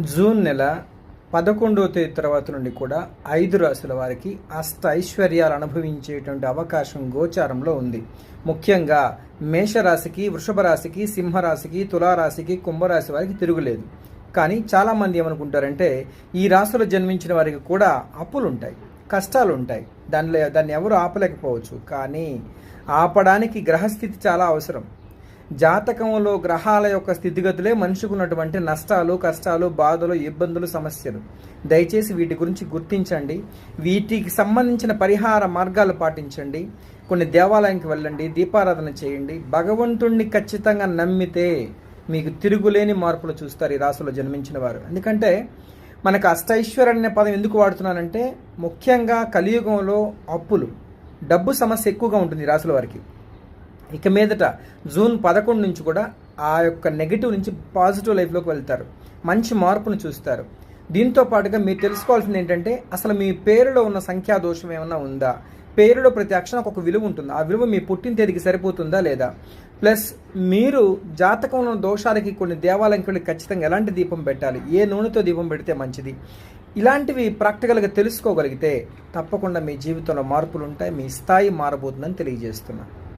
June నెల 11వ తేదీ తర్వాత నుండి కూడా 5 రాశుల వారికి అష్ట ఐశ్వర్యాలు అనుభవించేటువంటి అవకాశం గోచారంలో ఉంది. ముఖ్యంగా మేషరాశికి, వృషభ రాశికి, సింహరాశికి, తులారాశికి, కుంభరాశి వారికి తిరుగులేదు. కానీ చాలామంది ఏమనుకుంటారంటే ఈ రాశులు జన్మించిన వారికి కూడా అప్పులు ఉంటాయి, కష్టాలు ఉంటాయి, దాన్ని ఎవరు ఆపలేకపోవచ్చు. కానీ ఆపడానికి గ్రహస్థితి చాలా అవసరం. జాతకంలో గ్రహాల యొక్క స్థితిగతులే మనిషికి ఉన్నటువంటి నష్టాలు, కష్టాలు, బాధలు, ఇబ్బందులు, సమస్యలు. దయచేసి వీటి గురించి గుర్తించండి. వీటికి సంబంధించిన పరిహార మార్గాలు పాటించండి. కొన్ని దేవాలయానికి వెళ్ళండి, దీపారాధన చేయండి. భగవంతుణ్ణి ఖచ్చితంగా నమ్మితే మీకు తిరుగులేని మార్పులు చూస్తారు ఈ రాశిలో జన్మించిన వారు. ఎందుకంటే మనకు అష్టైశ్వర్యం అనే పదం ఎందుకు వాడుతున్నానంటే ముఖ్యంగా కలియుగంలో అప్పులు, డబ్బు సమస్య ఎక్కువగా ఉంటుంది ఈ రాశుల వారికి. ఇక మీదట జూన్ 11 నుంచి కూడా ఆ యొక్క నెగిటివ్ నుంచి పాజిటివ్ లైఫ్లోకి వెళ్తారు, మంచి మార్పును చూస్తారు. దీంతో పాటుగా మీరు తెలుసుకోవాల్సింది ఏంటంటే అసలు మీ పేరులో ఉన్న సంఖ్యా దోషం ఏమైనా ఉందా, పేరులో ప్రతి అక్షరానికి ఒక విలువ ఉంటుంది, ఆ విలువ మీ పుట్టిన తేదీకి సరిపోతుందా లేదా, ప్లస్ మీరు జాతకంలో దోషాలకి కొన్ని దేవాలయానికి ఖచ్చితంగా ఎలాంటి దీపం పెట్టాలి, ఏ నూనెతో దీపం పెడితే మంచిది, ఇలాంటివి ప్రాక్టికల్గా తెలుసుకోగలిగితే తప్పకుండా మీ జీవితంలో మార్పులు ఉంటాయి, మీ స్థాయి మారబోతుందని తెలియజేస్తున్నాను.